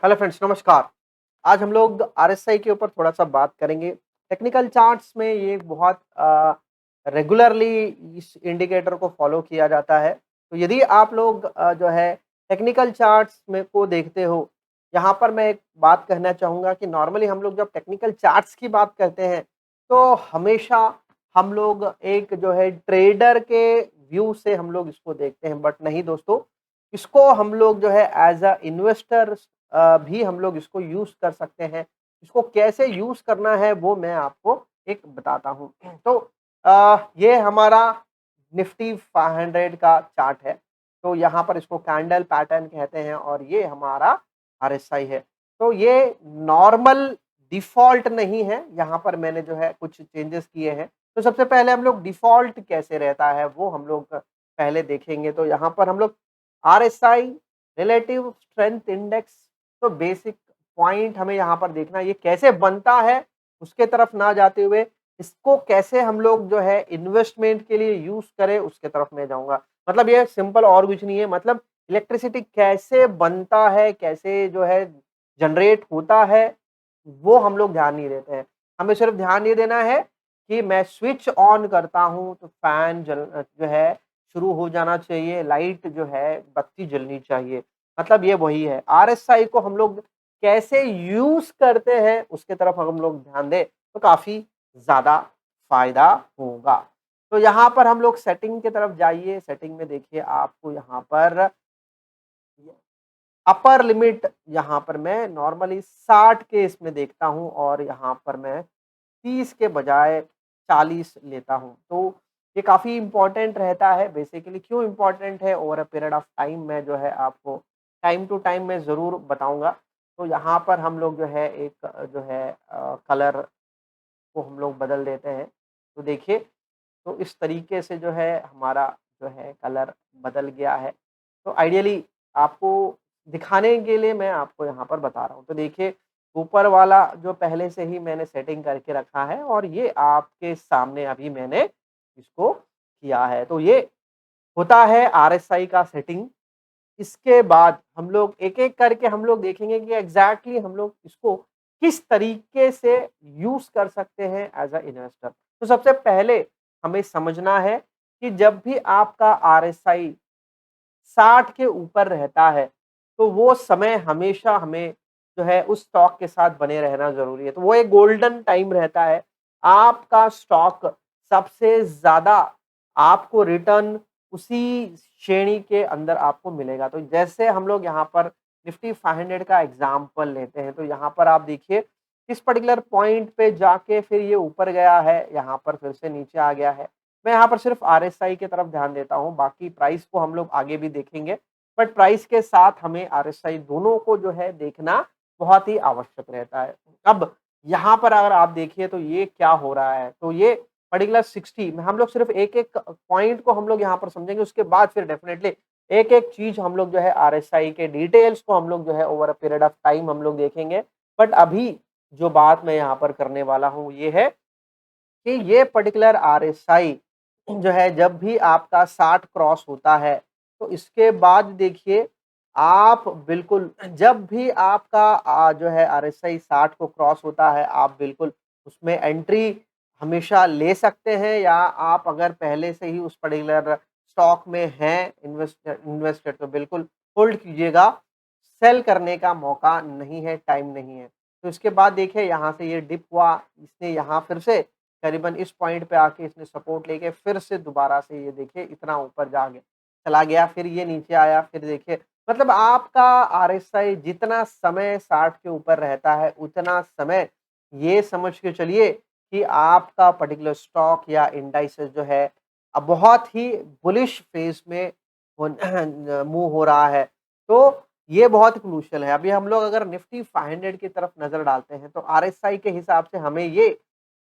Hello friends, नमस्कार। आज हम लोग आरएसआई के ऊपर थोड़ा-सा बात करेंगे। टेक्निकल चार्ट्स में ये बहुत रेगुलरली इस इंडिकेटर को फ़ॉलो किया जाता है। तो यदि आप लोग जो है टेक्निकल चार्ट्स में को देखते हो, यहाँ पर मैं एक बात कहना चाहूँगा कि नॉर्मली हम लोग जब टेक्निकल चार्ट्स की बात करते हैं, तो हमेशा हम लोग एक जो है ट्रेडर के व्यू से हम लोग इसको देखते हैं, बट नहीं दोस्तों, इसको हम लोग जो है एज़ अ इन्वेस्टर भी हम लोग इसको यूज़ कर सकते हैं। इसको कैसे यूज़ करना है वो मैं आपको एक बताता हूँ। तो ये हमारा निफ्टी 500 का चार्ट है। तो यहाँ पर इसको कैंडल पैटर्न कहते हैं और ये हमारा आरएसआई है। तो ये नॉर्मल डिफ़ॉल्ट नहीं है, यहाँ पर मैंने जो है कुछ चेंजेस किए हैं। तो सबसे पहले हम लोग डिफ़ॉल्ट कैसे रहता है वो हम लोग पहले देखेंगे। तो यहाँ पर हम लोग आरएसआई रिलेटिव स्ट्रेंथ इंडेक्स, तो बेसिक पॉइंट हमें यहाँ पर देखना है ये कैसे बनता है, उसके तरफ ना जाते हुए इसको कैसे हम लोग जो है इन्वेस्टमेंट के लिए यूज़ करें उसके तरफ मैं जाऊँगा। मतलब ये सिंपल और कुछ नहीं है, मतलब इलेक्ट्रिसिटी कैसे बनता है, कैसे जो है जनरेट होता है, वो हम लोग ध्यान नहीं देते हैं। हमें सिर्फ ध्यान ये देना है कि मैं स्विच ऑन करता हूँ तो फैन जो है शुरू हो जाना चाहिए, लाइट जो है बत्ती जलनी चाहिए। मतलब ये वही है। आरएसआई को हम लोग कैसे यूज़ करते हैं उसके तरफ अगर हम लोग ध्यान दें तो काफ़ी ज़्यादा फ़ायदा होगा। तो यहाँ पर हम लोग सेटिंग की तरफ जाइए, सेटिंग में देखिए आपको यहाँ पर अपर लिमिट यहाँ पर मैं नॉर्मली 60 के इसमें देखता हूँ और यहाँ पर मैं 30 के बजाय 40 लेता हूँ। तो ये काफ़ी इम्पोर्टेंट रहता है। बेसिकली क्यों इम्पोर्टेंट है over a period of time मैं जो है आपको टाइम टू टाइम मैं ज़रूर बताऊँगा। तो यहाँ पर हम लोग जो है एक जो है कलर को हम लोग बदल देते हैं। तो देखिए, तो इस तरीके से जो है हमारा जो है कलर बदल गया है। तो आइडियली आपको दिखाने के लिए मैं आपको यहाँ पर बता रहा हूँ। तो देखिए, ऊपर वाला जो पहले से ही मैंने सेटिंग करके रखा है और ये आपके सामने अभी मैंने इसको किया है। तो ये होता है आरएसआई का सेटिंग। इसके बाद हम लोग एक-एक करके हम लोग देखेंगे कि एग्ज़ैक्टली हम लोग इसको किस तरीके से यूज़ कर सकते हैं एज़ अ इन्वेस्टर। तो सबसे पहले हमें समझना है कि जब भी आपका आरएसआई 60 के ऊपर रहता है, तो वो समय हमेशा हमें जो है उस स्टॉक के साथ बने रहना ज़रूरी है। तो वो एक गोल्डन टाइम रहता है। आपका स्टॉक सबसे ज़्यादा आपको रिटर्न उसी श्रेणी के अंदर आपको मिलेगा। तो जैसे हम लोग यहाँ पर निफ्टी 500 का एग्ज़ाम्पल लेते हैं, तो यहाँ पर आप देखिए इस पर्टिकुलर पॉइंट पे जाके फिर ये ऊपर गया है, यहाँ पर फिर से नीचे आ गया है। मैं यहाँ पर सिर्फ आरएसआई की तरफ ध्यान देता हूँ, बाकी प्राइस को हम लोग आगे भी देखेंगे। बट प्राइस के साथ हमें आरएसआई दोनों को जो है देखना बहुत ही आवश्यक रहता है। अब यहाँ पर अगर आप देखिए तो ये क्या हो रहा है, तो ये पर्टिकुलर 60 में हम लोग सिर्फ एक-एक पॉइंट को हम लोग यहाँ पर समझेंगे, उसके बाद फिर डेफिनिटली एक-एक चीज़ हम लोग जो है आरएसआई के डिटेल्स को हम लोग जो है over a period of time हम लोग देखेंगे। बट अभी जो बात मैं यहाँ पर करने वाला हूँ, ये है कि ये पर्टिकुलर आरएसआई जो है जब भी आपका 60 क्रॉस होता है, तो इसके बाद देखिए आप बिल्कुल जब भी आपका जो है आरएसआई 60 को क्रॉस होता है, आप बिल्कुल उसमें एंट्री हमेशा ले सकते हैं या आप अगर पहले से ही उस पर्टिकुलर स्टॉक में हैं इन्वेस्टेड तो बिल्कुल होल्ड कीजिएगा। सेल करने का मौका नहीं है, टाइम नहीं है। तो इसके बाद देखिए यहाँ से ये डिप हुआ, इसने यहाँ फिर से करीबन इस पॉइंट पे आके इसने सपोर्ट लेके फिर से दोबारा से ये देखिए इतना ऊपर जा गया चला गया, फिर ये नीचे आया, फिर देखिए मतलब आपका आरएसआई जितना समय 60 के ऊपर रहता है, उतना समय ये समझ के चलिए कि आपका पर्टिकुलर स्टॉक या इंडाइसेस जो है बहुत ही बुलिश फेज़ में मूव हो रहा है। तो ये बहुत क्रूशियल है। अभी हम लोग अगर निफ्टी 500 की तरफ नज़र डालते हैं, तो आरएसआई के हिसाब से हमें ये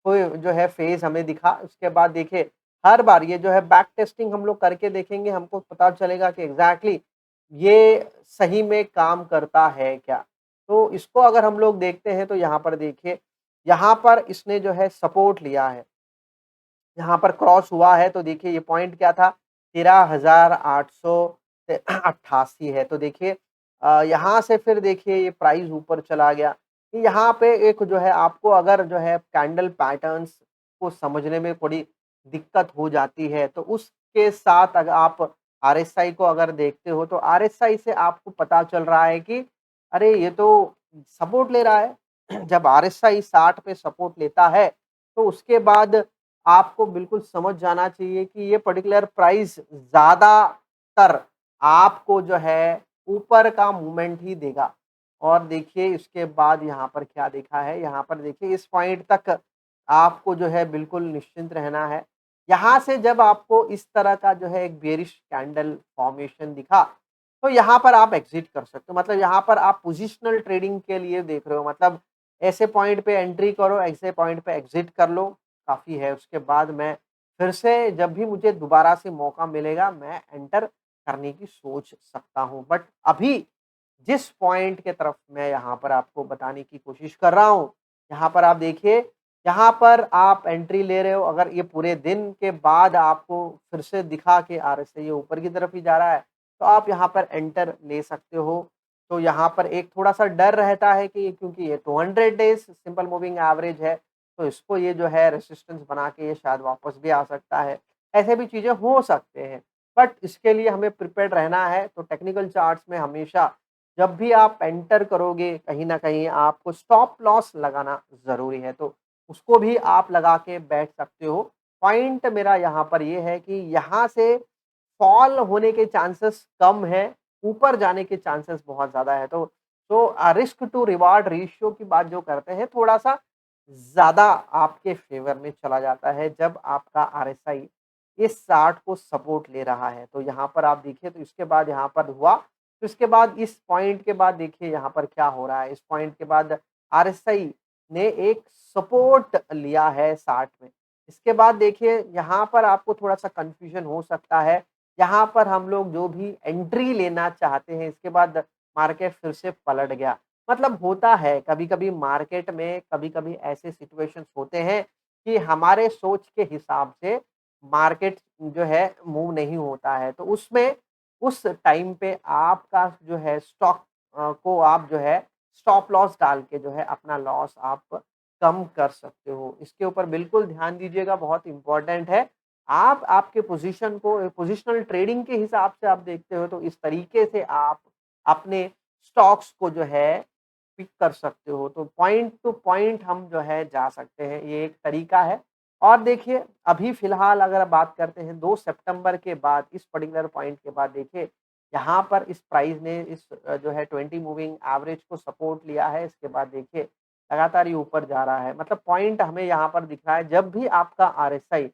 कोई जो है फ़ेज़ हमें दिखा। उसके बाद देखिए हर बार ये जो है बैक टेस्टिंग हम लोग करके देखेंगे, हमको पता चलेगा कि एग्ज़ैक्टली ये सही में काम करता है क्या? तो इसको अगर हम लोग देखते हैं तो यहाँ पर देखिए, यहाँ पर इसने जो है सपोर्ट लिया है। यहाँ पर क्रॉस हुआ है तो देखिए ये पॉइंट क्या था 13,888 है। तो देखिए यहाँ से फिर देखिए ये प्राइस ऊपर चला गया। यहाँ पे एक जो है आपको अगर जो है कैंडल पैटर्न्स को समझने में थोड़ी दिक्कत हो जाती है, तो उसके साथ अगर आप आरएसआई को अगर देखते हो, तो आरएसआई से आपको पता चल रहा है कि अरे! ये तो सपोर्ट ले रहा है। जब आरएसआई 60 पे सपोर्ट लेता है, तो उसके बाद आपको बिल्कुल समझ जाना चाहिए कि ये पर्टिकुलर प्राइस ज़्यादातर आपको जो है ऊपर का मूवमेंट ही देगा। और देखिए इसके बाद यहाँ पर क्या देखा है, यहाँ पर देखिए इस पॉइंट तक आपको जो है बिल्कुल निश्चिंत रहना है। यहाँ से जब आपको इस तरह का जो है एक बेयरिश कैंडल फॉर्मेशन दिखा, तो यहाँ पर आप एग्ज़िट कर सकते हो। मतलब यहाँ पर आप पोज़िशनल ट्रेडिंग के लिए देख रहे हो, मतलब ऐसे पॉइंट पे एंट्री करो, ऐसे पॉइंट पे एग्ज़िट कर लो, काफ़ी है। उसके बाद मैं फिर से जब भी मुझे दोबारा से मौका मिलेगा, मैं एंटर करने की सोच सकता हूँ। बट अभी जिस पॉइंट के तरफ मैं यहाँ पर आपको बताने की कोशिश कर रहा हूँ, यहाँ पर आप देखिए, यहाँ पर आप एंट्री ले रहे हो, अगर ये पूरे दिन के बाद आपको फिर से दिखा कि आरएसआई ये ऊपर की तरफ ही जा रहा है, तो आप यहाँ पर एंटर ले सकते हो। तो यहाँ पर एक थोड़ा-सा डर रहता है कि क्योंकि ये 200 डेज़ सिंपल मूविंग एवरेज है, तो इसको ये जो है रेजिस्टेंस बना के ये शायद वापस भी आ सकता है। ऐसे भी चीज़ें हो सकते हैं, बट इसके लिए हमें प्रिपेयर्ड रहना है। तो टेक्निकल चार्ट्स में हमेशा जब भी आप एंटर करोगे, कहीं न कहीं आपको स्टॉप लॉस लगाना ज़रूरी है, तो उसको भी आप लगा के बैठ सकते हो। पॉइंट मेरा यहाँ पर ये है कि यहाँ से फॉल होने के चांसेस कम है, ऊपर जाने के चांसेस बहुत ज़्यादा है। तो रिस्क टू रिवार्ड रेशियो की बात जो करते हैं, थोड़ा-सा ज़्यादा आपके फ़ेवर में चला जाता है, जब आपका आरएसआई इस 60 को सपोर्ट ले रहा है। तो यहाँ पर आप देखिए, तो इसके बाद यहाँ पर हुआ, तो इसके बाद इस पॉइंट के बाद देखिए यहाँ पर क्या हो रहा है। इस पॉइंट के बाद आरएसआई ने एक सपोर्ट लिया है 60 में। इसके बाद देखिए यहाँ पर आपको थोड़ा-सा कन्फ्यूज़न हो सकता है। यहाँ पर हम लोग जो भी एंट्री लेना चाहते हैं, इसके बाद मार्केट फिर से पलट गया। मतलब होता है कभी-कभी मार्केट में, कभी-कभी ऐसे सिचुएशंस होते हैं कि हमारे सोच के हिसाब से मार्केट जो है मूव नहीं होता है। तो उसमें उस टाइम पे आपका जो है स्टॉक को आप जो है स्टॉप लॉस डाल के जो है अपना लॉस आप कम कर सकते हो। इसके ऊपर बिल्कुल ध्यान दीजिएगा, बहुत इम्पोर्टेंट है। आप आपके पोज़ीशन को पोज़ीशनल ट्रेडिंग के हिसाब से आप देखते हो, तो इस तरीके से आप अपने स्टॉक्स को जो है पिक कर सकते हो। तो पॉइंट टू पॉइंट हम जो है जा सकते हैं, ये एक तरीका है। और देखिए अभी फ़िलहाल अगर बात करते हैं 2 सितंबर के बाद, इस पर्टिकुलर पॉइंट के बाद देखिए, यहाँ पर इस प्राइस ने इस जो है 20 मूविंग एवरेज को सपोर्ट लिया है। इसके बाद देखिए लगातार ये ऊपर जा रहा है। मतलब पॉइंट हमें यहाँ पर दिख रहा है, जब भी आपका आरएसआई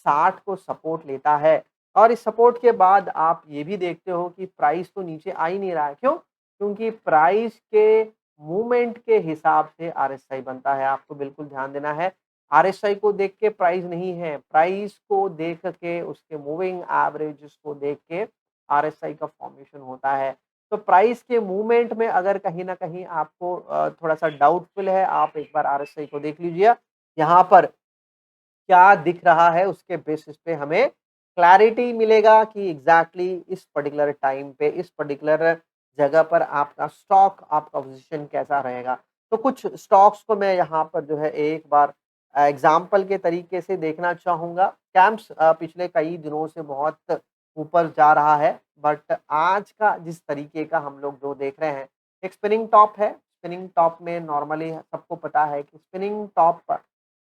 60 को सपोर्ट लेता है और इस सपोर्ट के बाद आप ये भी देखते हो कि प्राइस तो नीचे आ ही नहीं रहा है। क्यों? क्योंकि प्राइस के मूवमेंट के हिसाब से आरएसआई बनता है, आपको बिल्कुल ध्यान देना है। आरएसआई को देख के प्राइस नहीं है, प्राइस को देख के, उसके मूविंग एवरेजेस को देख के आरएसआई का फॉर्मेशन होता है। तो प्राइस के मूवमेंट में अगर कहीं न कहीं आपको थोड़ा-सा डाउटफुल है, आप एक बार आरएसआई को देख लीजिए। यहाँ पर क्या दिख रहा है, उसके बेसिस पे हमें क्लैरिटी मिलेगा कि एग्ज़ैक्टली इस पर्टिकुलर टाइम पे, इस पर्टिकुलर जगह पर आपका स्टॉक, आपका पोज़ीशन कैसा रहेगा। तो कुछ स्टॉक्स को मैं यहाँ पर जो है एक बार एग्ज़ाम्पल के तरीके से देखना चाहूँगा। कैम्प्स पिछले कई दिनों से बहुत ऊपर जा रहा है, बट आज का जिस तरीके का हम लोग जो देख रहे हैं, एक स्पिनिंग टॉप है। स्पिनिंग टॉप में नॉर्मली सबको पता है कि स्पिनिंग टॉप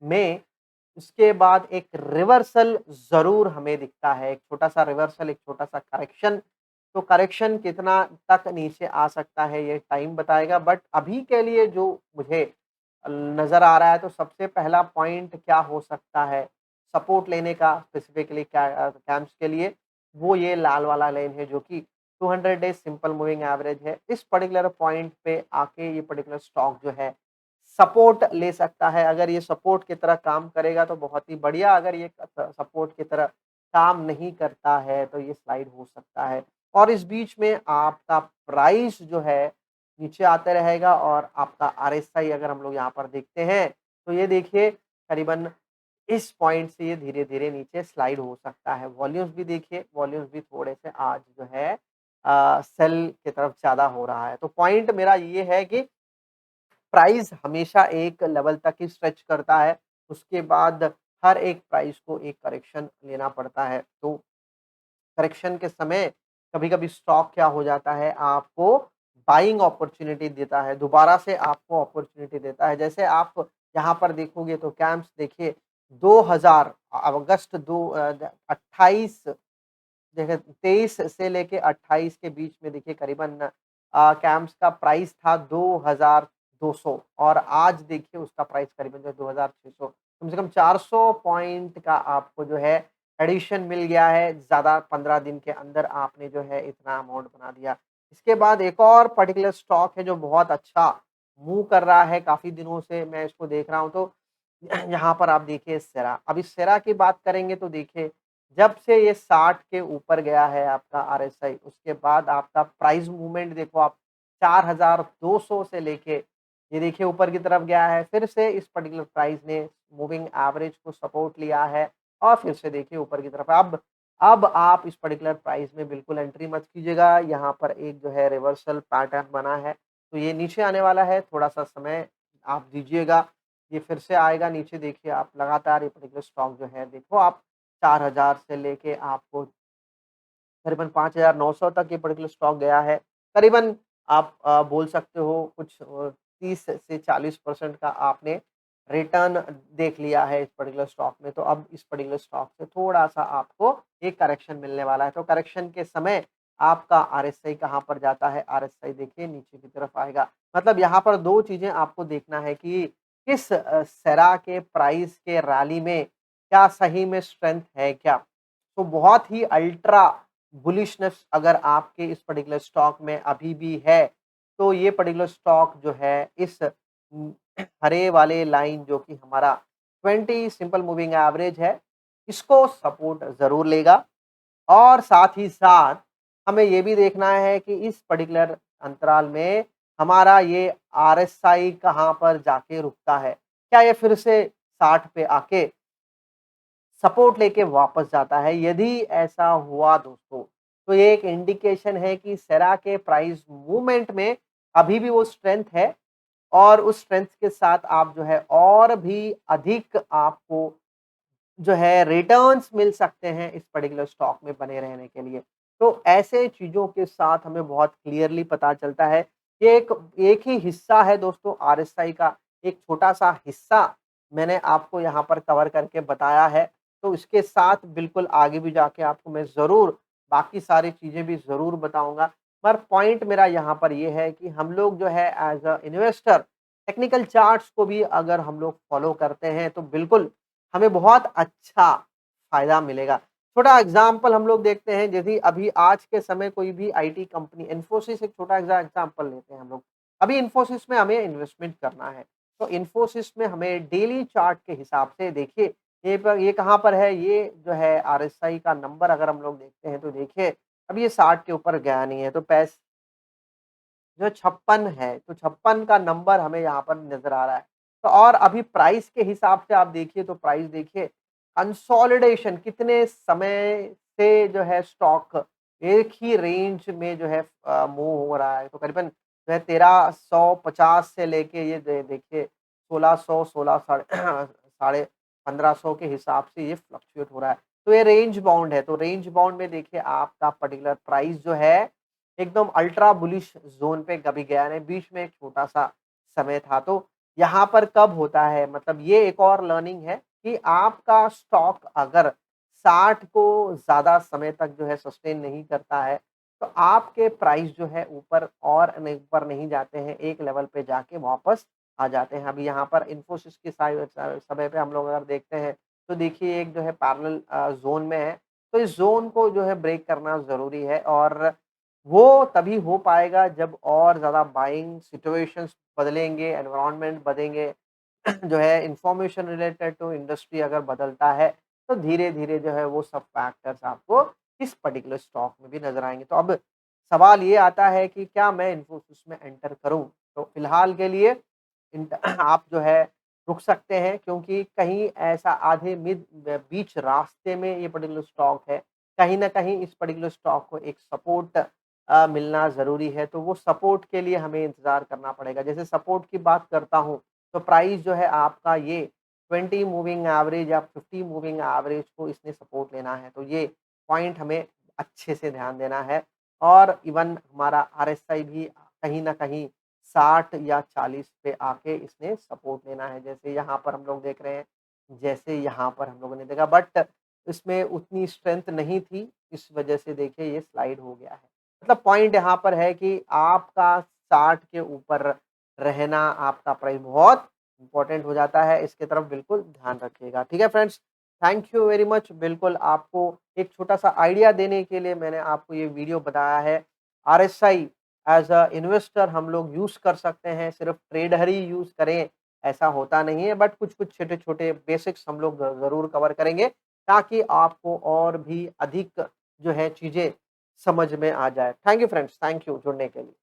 में उसके बाद एक रिवर्सल ज़रूर हमें दिखता है, एक छोटा-सा रिवर्सल, एक छोटा-सा करेक्शन। तो करेक्शन कितना तक नीचे आ सकता है, ये टाइम बताएगा, बट अभी के लिए जो मुझे नज़र आ रहा है, तो सबसे पहला पॉइंट क्या हो सकता है, सपोर्ट लेने का स्पेसिफिकली कैम्प्स के लिए, वो ये लाल वाला लाइन है जो कि 200 डेज़ सिंपल मूविंग एवरेज है। इस पर्टिकुलर पॉइंट पे आके ये पर्टिकुलर स्टॉक जो है सपोर्ट ले सकता है। अगर ये सपोर्ट की तरह काम करेगा तो बहुत ही बढ़िया, अगर ये सपोर्ट की तरह काम नहीं करता है तो ये स्लाइड हो सकता है। और इस बीच में आपका प्राइस जो है नीचे आते रहेगा और आपका आरएसआई अगर हम लोग यहाँ पर देखते हैं, तो ये देखिए करीबन इस पॉइंट से ये धीरे-धीरे नीचे स्लाइड हो सकता है। वॉल्यूम्स भी देखिए, वॉल्यूम्स भी थोड़े से आज जो है सेल की तरफ ज़्यादा हो रहा है। तो पॉइंट मेरा ये है कि प्राइस हमेशा एक लेवल तक ही स्ट्रेच करता है, उसके बाद हर एक प्राइस को एक करेक्शन लेना पड़ता है। तो करेक्शन के समय कभी-कभी स्टॉक क्या हो जाता है, आपको बाइंग अपॉर्च्युनिटी देता है, दोबारा से आपको अपॉर्च्युनिटी देता है। जैसे आप यहाँ पर देखोगे तो कैम्स देखिए 2000 अगस्त 28 देखिए 23 से लेके 28 के बीच में देखिए करीबन कैम्स का प्राइस था 2200 और आज देखिए उसका प्राइस करीबन जो है 2600, कम से कम 400 पॉइंट का आपको जो है एडिशन मिल गया है। ज़्यादा 15 दिन के अंदर आपने जो है इतना अमाउंट बना दिया। इसके बाद एक और पर्टिकुलर स्टॉक है जो बहुत अच्छा मूव कर रहा है, काफ़ी दिनों से मैं इसको देख रहा हूँ, तो यहाँ पर आप देखिए सेरा। अब इस सेरा की बात करेंगे तो देखिए जब से ये 60 के ऊपर गया है आपका आरएसआई, उसके बाद आपका प्राइस मूवमेंट देखो आप 4200 से लेके ये देखिए ऊपर की तरफ गया है। फिर से इस पर्टिकुलर प्राइस ने मूविंग एवरेज को सपोर्ट लिया है और फिर से देखिए ऊपर की तरफ। अब आप इस पर्टिकुलर प्राइस में बिल्कुल एंट्री मत कीजिएगा। यहाँ पर एक जो है रिवर्सल पैटर्न बना है, तो ये नीचे आने वाला है, थोड़ा-सा समय आप दीजिएगा। ये फिर से आएगा नीचे, देखिए आप लगातार ये पर्टिकुलर स्टॉक जो है देखो आप 4000 से लेके आपको करीबन 5900 तक ये पर्टिकुलर स्टॉक गया है। करीबन आप बोल सकते हो कुछ 30 से 40% का आपने रिटर्न देख लिया है इस पर्टिकुलर स्टॉक में। तो अब इस पर्टिकुलर स्टॉक से थोड़ा-सा आपको एक करेक्शन मिलने वाला है। तो करेक्शन के समय आपका आरएसआई कहाँ पर जाता है? आरएसआई देखिए नीचे की तरफ आएगा। मतलब यहाँ पर 2 चीज़ें आपको देखना है कि किस सेरा के प्राइस के रैली में क्या सही में स्ट्रेंथ है क्या? तो बहुत ही अल्ट्रा बुलिशनेस अगर आपके इस पर्टिकुलर स्टॉक में अभी भी है, तो ये पर्टिकुलर स्टॉक जो है इस हरे वाले लाइन जो कि हमारा 20 सिंपल मूविंग एवरेज है, इसको सपोर्ट ज़रूर लेगा। और साथ ही साथ हमें ये भी देखना है कि इस पर्टिकुलर अंतराल में हमारा ये आरएसआई कहाँ पर जाके रुकता है। क्या ये फिर से 60 पे आके सपोर्ट लेके वापस जाता है? यदि ऐसा हुआ दोस्तों, तो ये एक इंडिकेशन है कि सेरा के प्राइस मूवमेंट में अभी भी वो स्ट्रेंथ है और उस स्ट्रेंथ के साथ आप जो है और भी अधिक आपको जो है रिटर्न्स मिल सकते हैं इस पर्टिकुलर स्टॉक में बने रहने के लिए। तो ऐसे चीज़ों के साथ हमें बहुत क्लियरली पता चलता है कि एक एक ही हिस्सा है दोस्तों आरएसआई का, एक छोटा-सा हिस्सा मैंने आपको यहाँ पर कवर करके बताया है। तो इसके साथ बिल्कुल आगे भी जाके आपको मैं ज़रूर बाकी सारी चीज़ें भी ज़रूर बताऊँगा। पर पॉइंट मेरा यहाँ पर ये है कि हम लोग जो है as a investor technical charts को भी अगर हम लोग फॉलो करते हैं तो बिल्कुल हमें बहुत अच्छा फ़ायदा मिलेगा। छोटा एग्ज़ाम्पल हम लोग देखते हैं, यदि अभी आज के समय कोई भी आईटी कंपनी इन्फोसिस एक छोटा एग्ज़ाम्पल लेते हैं हम लोग। अभी इन्फोसिस में हमें इन्वेस्टमेंट करना है, तो इन्फोसिस में हमें डेली चार्ट के हिसाब से देखिए ये कहाँ पर है, ये जो है आरएसआई का नंबर अगर हम लोग देखते हैं तो देखिए अब ये 60 के ऊपर गया नहीं है, तो जो 56 है, तो 56 का नंबर हमें यहाँ पर नज़र आ रहा है। तो और अभी प्राइस के हिसाब से आप देखिए तो प्राइस देखिए कंसोलिडेशन कितने समय से जो है स्टॉक एक ही रेंज में जो है मूव हो रहा है। तो करीबन जो है 1350 से लेके ये देखिए 1600 16 साढ़े साढ़े 1500 के हिसाब से ये फ्लक्चुएट हो रहा है। तो ये रेंज बाउंड है, तो रेंज बाउंड में देखिए आपका पर्टिकुलर प्राइस जो है एकदम अल्ट्रा बुलिश ज़ोन पे कभी गया नहीं, बीच में एक छोटा-सा समय था। तो यहाँ पर कब होता है, मतलब ये एक और लर्निंग है कि आपका स्टॉक अगर 60 को ज़्यादा समय तक जो है सस्टेन नहीं करता है, तो आपके प्राइस जो है ऊपर नहीं जाते हैं, एक लेवल पे जाके वापस आ जाते हैं। अभी यहाँ पर इन्फोसिस की समय पे हम लोग अगर देखते हैं, तो देखिए एक जो है पैरेलल ज़ोन में है, तो इस ज़ोन को जो है ब्रेक करना ज़रूरी है और वो तभी हो पाएगा जब और ज़्यादा बाइंग सिचुएशंस बदलेंगे, एनवायरनमेंट बदलेंगे, जो है इन्फॉर्मेशन रिलेटेड टू इंडस्ट्री अगर बदलता है, तो धीरे-धीरे जो है वो सब फैक्टर्स आपको इस पर्टिकुलर स्टॉक में भी नज़र आएँगे। तो अब सवाल ये आता है कि क्या मैं इन्फोसिस में एंटर करूँ? तो फिलहाल के लिए आप जो है रुक सकते हैं, क्योंकि कहीं ऐसा आधे बीच रास्ते में ये पर्टिकुलर स्टॉक है। कहीं न कहीं इस पर्टिकुलर स्टॉक को एक सपोर्ट मिलना ज़रूरी है, तो वो सपोर्ट के लिए हमें इंतज़ार करना पड़ेगा। जैसे सपोर्ट की बात करता हूँ, तो प्राइस जो है आपका ये 20 मूविंग एवरेज या 50 मूविंग एवरेज को इसने सपोर्ट लेना है, तो ये पॉइंट हमें अच्छे से ध्यान देना है। और इवन हमारा आरएसआई भी कहीं न कहीं 60 या 40 पे आके इसने सपोर्ट लेना है। जैसे यहाँ पर हम लोग देख रहे हैं, जैसे यहाँ पर हम लोगों ने देखा, बट इसमें उतनी स्ट्रेंथ नहीं थी, इस वजह से देखिए ये स्लाइड हो गया है। मतलब पॉइंट यहाँ पर है कि आपका 60 के ऊपर रहना आपका प्राइस बहुत इम्पोर्टेंट हो जाता है, इसकी तरफ बिल्कुल ध्यान रखिएगा। ठीक है friends, thank you very much. बिल्कुल आपको एक छोटा-सा आइडिया देने के लिए मैंने आपको ये वीडियो बताया है। आरएसआई एज़ अ इन्वेस्टर हम लोग यूज़ कर सकते हैं, सिर्फ ट्रेडर ही यूज़ करें, ऐसा होता नहीं है, बट कुछ-कुछ छोटे-छोटे बेसिक्स हम लोग ज़रूर कवर करेंगे, ताकि आपको और भी अधिक जो है चीज़ें समझ में आ जाए। Thank you friends, thank you जुड़ने के लिए।